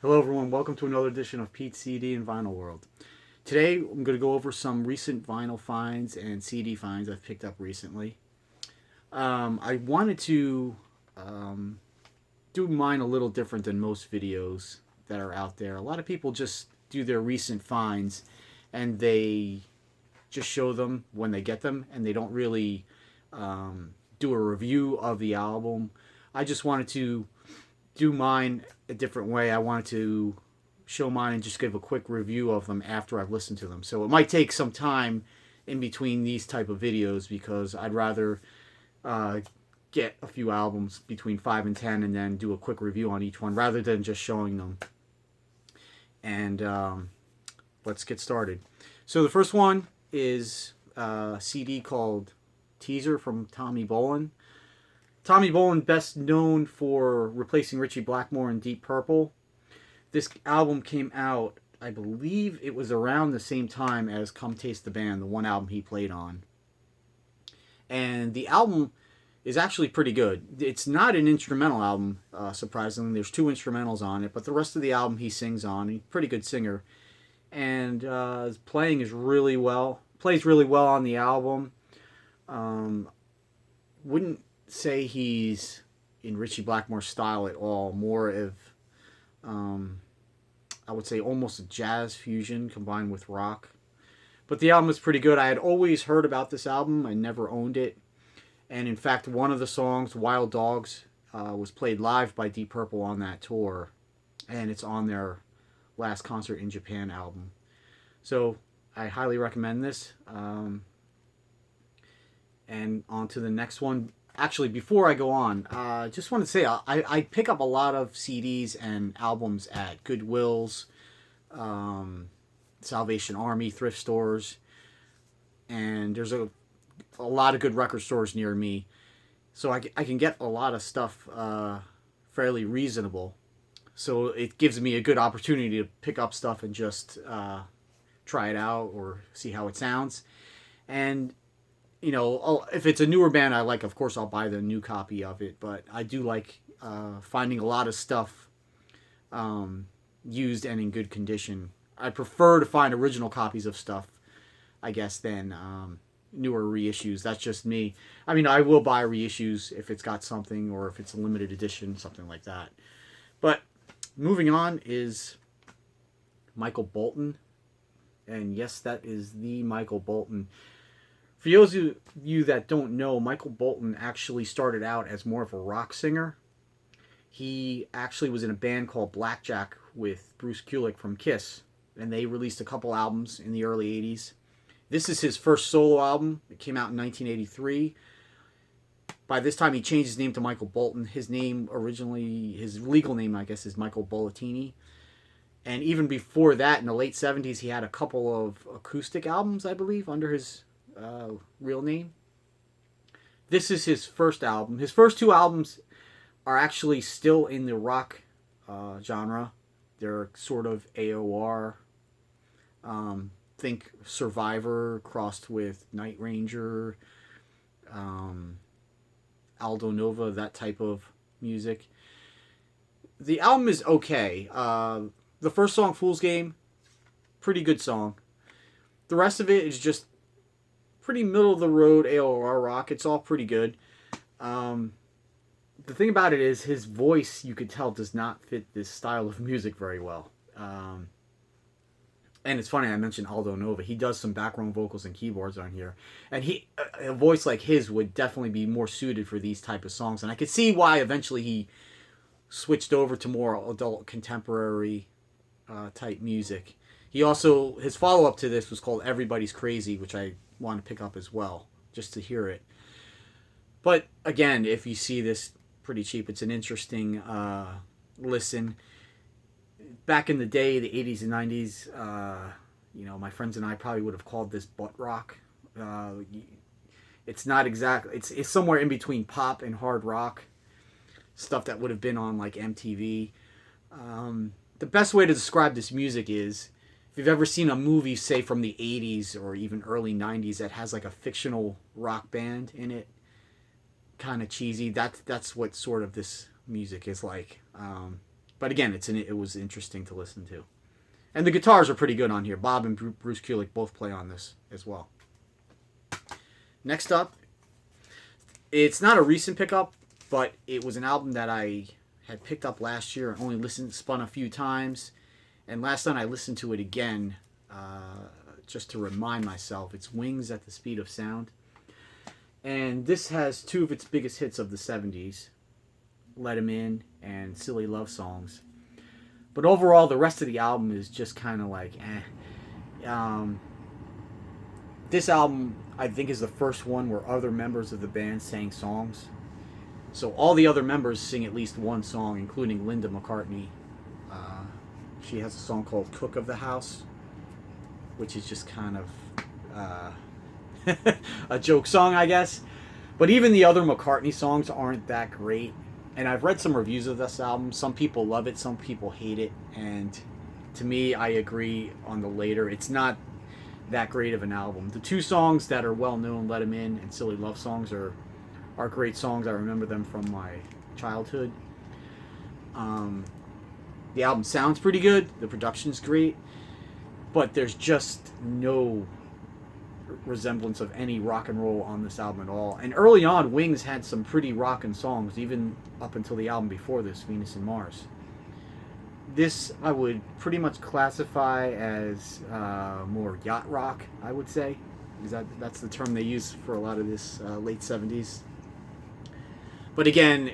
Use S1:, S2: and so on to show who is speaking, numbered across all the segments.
S1: Hello everyone, welcome to another edition of Pete's CD and Vinyl World. Today I'm going to go over some recent vinyl finds and CD finds I've picked up recently. I wanted to um, do mine a little different than most videos that are out there. A lot of people just do their recent finds and they just show them when they get them and they don't really do a review of the album. I just wanted to do mine a different way. I wanted to show mine and just give a quick review of them after I've listened to them. So it might take some time in between these type of videos because I'd rather uh, get a few albums between 5 and 10 and then do a quick review on each one rather than just showing them. And let's get started. So the first one is a CD called Teaser from Tommy Bolin. Tommy Bolin, best known for replacing Ritchie Blackmore in Deep Purple. This album came out, I believe it was around the same time as Come Taste the Band, the one album he played on. And the album is actually pretty good. It's not an instrumental album, surprisingly. There's two instrumentals on it, but the rest of the album he sings on. He's a pretty good singer. And his playing is really well. Plays really well on the album. Wouldn't say he's in Ritchie Blackmore's style at all. More of, I would say, almost a jazz fusion combined with rock. But the album is pretty good. I had always heard about this album. I never owned it. And in fact, one of the songs, Wild Dogs, was played live by Deep Purple on that tour. And it's on their last concert in Japan album. So I highly recommend this. And on to the next one. Actually, before I go on, just want to say I pick up a lot of CDs and albums at Goodwills, Salvation Army, thrift stores, and there's a lot of good record stores near me. So I can get a lot of stuff fairly reasonable. So it gives me a good opportunity to pick up stuff and just try it out or see how it sounds. And you know, if it's a newer band I like, of course I'll buy the new copy of it. But I do like finding a lot of stuff used and in good condition. I prefer to find original copies of stuff, I guess, than newer reissues. That's just me. I mean, I will buy reissues if it's got something or if it's a limited edition, something like that. But moving on is Michael Bolton. And yes, that is the Michael Bolton. For those of you that don't know, Michael Bolton actually started out as more of a rock singer. He actually was in a band called Blackjack with Bruce Kulick from Kiss, and they released a couple albums in the early 80s. This is his first solo album. It came out in 1983. By this time, he changed his name to Michael Bolton. His name originally, his legal name, I guess, is Michael Bolitini. And even before that, in the late 70s, he had a couple of acoustic albums, I believe, under his real name. This is his first album. His first two albums are actually still in the rock genre. They're sort of AOR. Think Survivor crossed with Night Ranger, Aldo Nova, that type of music. The album is okay. The first song, Fool's Game, pretty good song. The rest of it is just pretty middle of the road AOR rock. It's all pretty good. The thing about it is his voice, you could tell, does not fit this style of music very well. And it's funny, I mentioned Aldo Nova. He does some background vocals and keyboards on here. And a voice like his would definitely be more suited for these type of songs. And I could see why eventually he switched over to more adult contemporary type music. He also, his follow-up to this was called Everybody's Crazy, which I want to pick up as well, just to hear it. But again, if you see this, pretty cheap. It's an interesting listen. Back in the day, the 80s and 90s, you know, my friends and I probably would have called this butt rock. It's not exactly, it's somewhere in between pop and hard rock. Stuff that would have been on like MTV. The best way to describe this music is, if you've ever seen a movie, say from the 80s or even early 90s, that has like a fictional rock band in it, kind of cheesy, that's what sort of this music is like. But again, it was interesting to listen to. And the guitars are pretty good on here. Bob and Bruce Kulick both play on this as well. Next up, it's not a recent pickup, but it was an album that I had picked up last year and only spun a few times. And last night I listened to it again just to remind myself. It's Wings at the Speed of Sound. And this has two of its biggest hits of the 70s, Let 'Em In and Silly Love Songs. But overall, the rest of the album is just kind of like, this album, I think, is the first one where other members of the band sang songs. So all the other members sing at least one song, including Linda McCartney. She has a song called Cook of the House, which is just kind of a joke song, I guess. But even the other McCartney songs aren't that great. And I've read some reviews of this album. Some people love it, some people hate it. And to me, I agree on the later. It's not that great of an album. The two songs that are well known, Let 'Em In and Silly Love Songs, are great songs. I remember them from my childhood. The album sounds pretty good. The production's great. But there's just no resemblance of any rock and roll on this album at all. And early on, Wings had some pretty rockin' songs, even up until the album before this, Venus and Mars. This I would pretty much classify as more yacht rock, I would say. Because that's the term they use for a lot of this late 70s. But again,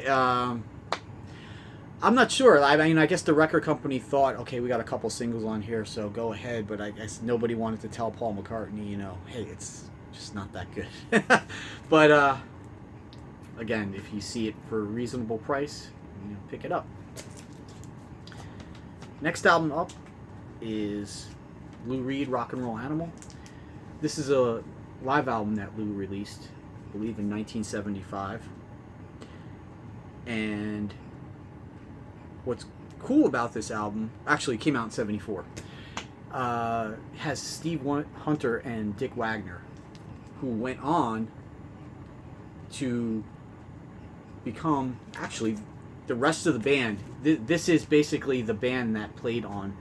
S1: I'm not sure. I mean, I guess the record company thought, okay, we got a couple singles on here, so go ahead. But I guess nobody wanted to tell Paul McCartney, hey, it's just not that good. But again, if you see it for a reasonable price, pick it up. Next album up is Lou Reed, Rock and Roll Animal. This is a live album that Lou released, I believe, in 1975. And what's cool about this album, actually it came out in 74, has Steve Hunter and Dick Wagner, who went on to become, actually, the rest of the band. This is basically the band that played on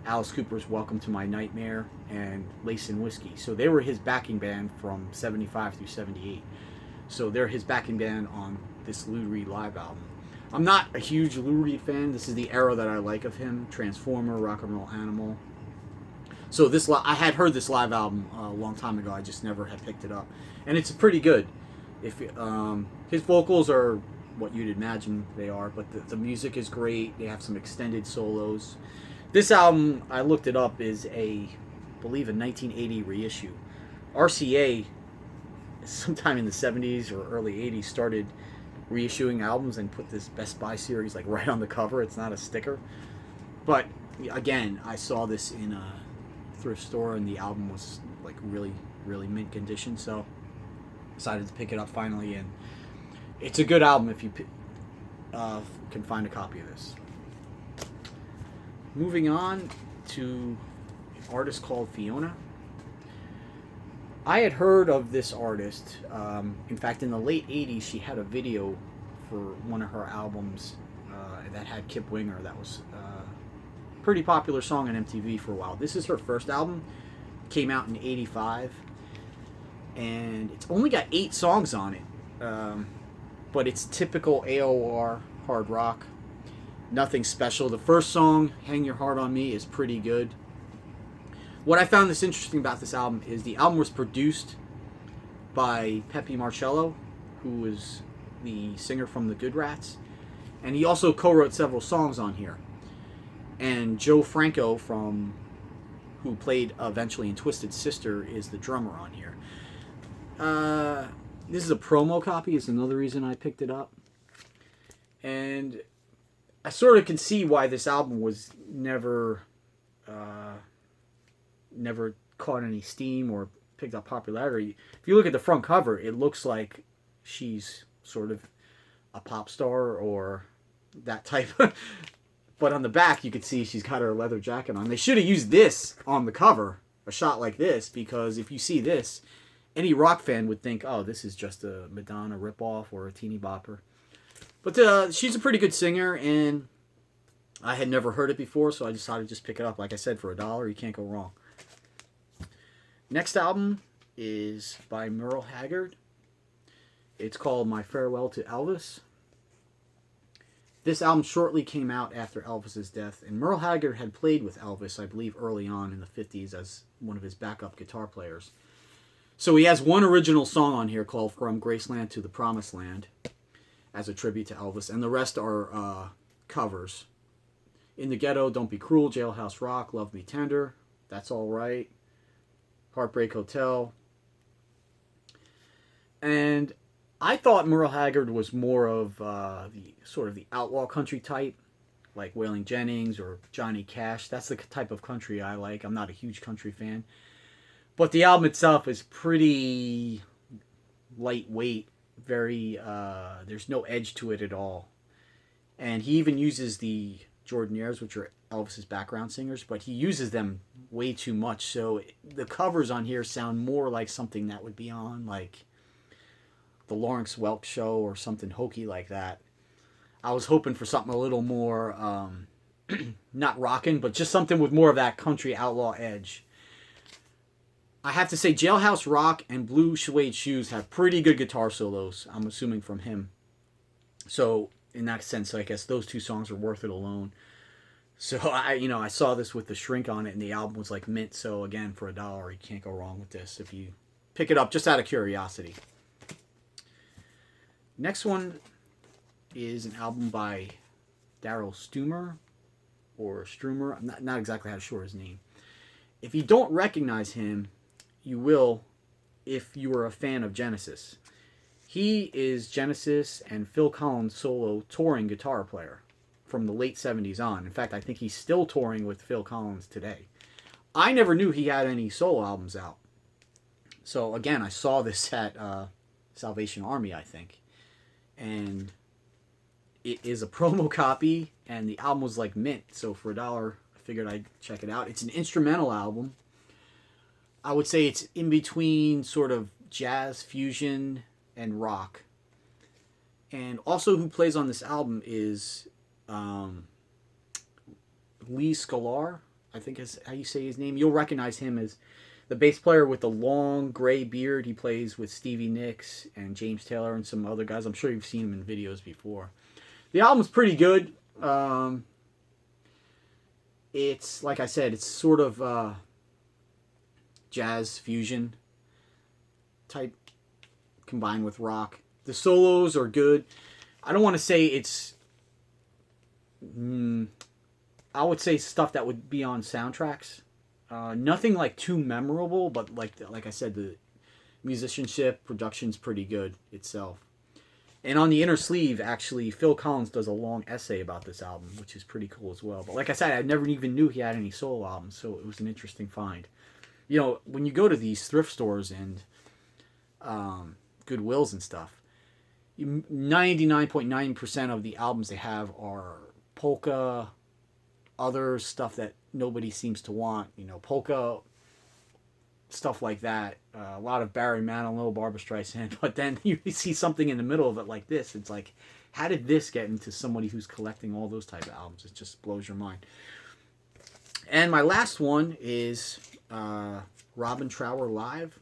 S1: Alice Cooper's Welcome to My Nightmare and Lace and Whiskey. So they were his backing band from 75 through 78. So they're his backing band on this Lou Reed live album. I'm not a huge Lou Reed fan. This is the era that I like of him. Transformer, Rock and Roll Animal. So I had heard this live album a long time ago. I just never had picked it up. And it's pretty good. His vocals are what you'd imagine they are, but the music is great. They have some extended solos. This album, I looked it up, is I believe a 1980 reissue. RCA, sometime in the 70s or early 80s, started reissuing albums and put this Best Buy series right on the cover. It's not a sticker. But again, I saw this in a thrift store and the album was really, really mint condition, so decided to pick it up finally, and it's a good album if you can find a copy of this. Moving on to an artist called Fiona. I had heard of this artist. In fact, in the late 80s, she had a video for one of her albums that had Kip Winger. That was a pretty popular song on MTV for a while. This is her first album. Came out in 85. And it's only got 8 songs on it. But it's typical AOR hard rock. Nothing special. The first song, Hang Your Heart on Me, is pretty good. What I found this interesting about this album is the album was produced by Pepe Marcello, who was the singer from the Good Rats, and he also co-wrote several songs on here. And Joe Franco, who played eventually in Twisted Sister, is the drummer on here. This is a promo copy. It's another reason I picked it up. And I sort of can see why this album was never caught any steam or picked up popularity. If you look at the front cover, it looks like she's sort of a pop star or that type. But on the back, you could see she's got her leather jacket on. They should have used this on the cover, a shot like this, because if you see this, any rock fan would think, oh, this is just a Madonna ripoff or a teeny bopper. But she's a pretty good singer, and I had never heard it before, so I decided to just pick it up. Like I said, for $1, you can't go wrong. Next album is by Merle Haggard. It's called My Farewell to Elvis. This album shortly came out after Elvis's death, and Merle Haggard had played with Elvis, I believe, early on in the 50s as one of his backup guitar players. So he has one original song on here called From Graceland to the Promised Land as a tribute to Elvis, and the rest are covers. In the Ghetto, Don't Be Cruel, Jailhouse Rock, Love Me Tender, That's All Right, Heartbreak Hotel. And I thought Merle Haggard was more of the sort of the outlaw country type, like Waylon Jennings or Johnny Cash. That's the type of country I like. I'm not a huge country fan. But the album itself is pretty lightweight, very, there's no edge to it at all. And he even uses the Jordanaires, which are Elvis's background singers, but he uses them way too much. So the covers on here sound more like something that would be on, like, the Lawrence Welk Show or something hokey like that. I was hoping for something a little more, not rockin', but just something with more of that country outlaw edge. I have to say, Jailhouse Rock and Blue Suede Shoes have pretty good guitar solos, I'm assuming, from him. So, in that sense, I guess those two songs are worth it alone. So, I saw this with the shrink on it, and the album was like mint. So, again, for $1, you can't go wrong with this if you pick it up just out of curiosity. Next one is an album by Daryl Stuermer, or Strumer. I'm not exactly how to short his name. If you don't recognize him, you will if you are a fan of Genesis. He is Genesis and Phil Collins' solo touring guitar player from the late 70s on. In fact, I think he's still touring with Phil Collins today. I never knew he had any solo albums out. So, again, I saw this at Salvation Army, I think. And it is a promo copy, and the album was like mint. So for $1, I figured I'd check it out. It's an instrumental album. I would say it's in between sort of jazz, fusion, and rock. And also who plays on this album is Lee Sklar, I think is how you say his name. You'll recognize him as the bass player with the long gray beard. He plays with Stevie Nicks and James Taylor and some other guys. I'm sure you've seen him in videos before. The album's pretty good. It's, like I said, it's sort of jazz fusion type combined with rock. The solos are good. I don't want to say it's... I would say stuff that would be on soundtracks. Nothing like too memorable, but like I said, the musicianship, production's pretty good itself. And on the inner sleeve, actually, Phil Collins does a long essay about this album, which is pretty cool as well. But like I said, I never even knew he had any solo albums, so it was an interesting find. When you go to these thrift stores and Goodwills and stuff, 99.9% of the albums they have are polka, other stuff that nobody seems to want, polka, stuff like that. A lot of Barry Manilow, Barbra Streisand, but then you see something in the middle of it like this. It's like, how did this get into somebody who's collecting all those type of albums? It just blows your mind. And my last one is Robin Trower Live.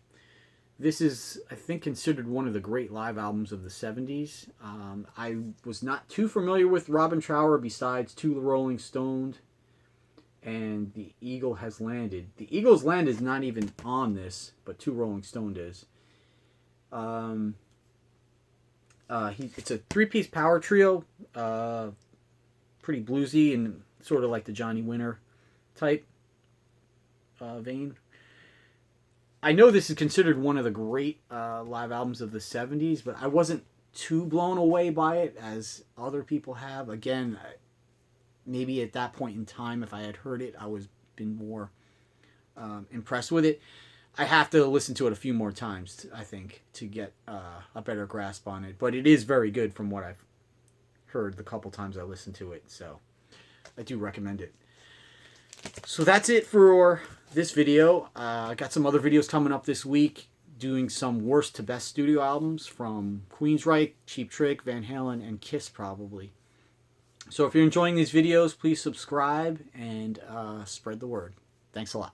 S1: This is, I think, considered one of the great live albums of the 70s. I was not too familiar with Robin Trower besides To the Rolling Stones and The Eagle Has Landed. The Eagle's Land is not even on this, but To Rolling Stone is. It's a three-piece power trio, pretty bluesy and sort of like the Johnny Winter type vein. I know this is considered one of the great live albums of the 70s, but I wasn't too blown away by it as other people have. Again, maybe at that point in time, if I had heard it, I would have been more impressed with it. I have to listen to it a few more times, I think, to get a better grasp on it. But it is very good from what I've heard the couple times I listened to it, so I do recommend it. So that's it for this video. I got some other videos coming up this week, doing some worst to best studio albums from Queensryche, Cheap Trick, Van Halen, and Kiss probably. So if you're enjoying these videos, please subscribe and spread the word. Thanks a lot.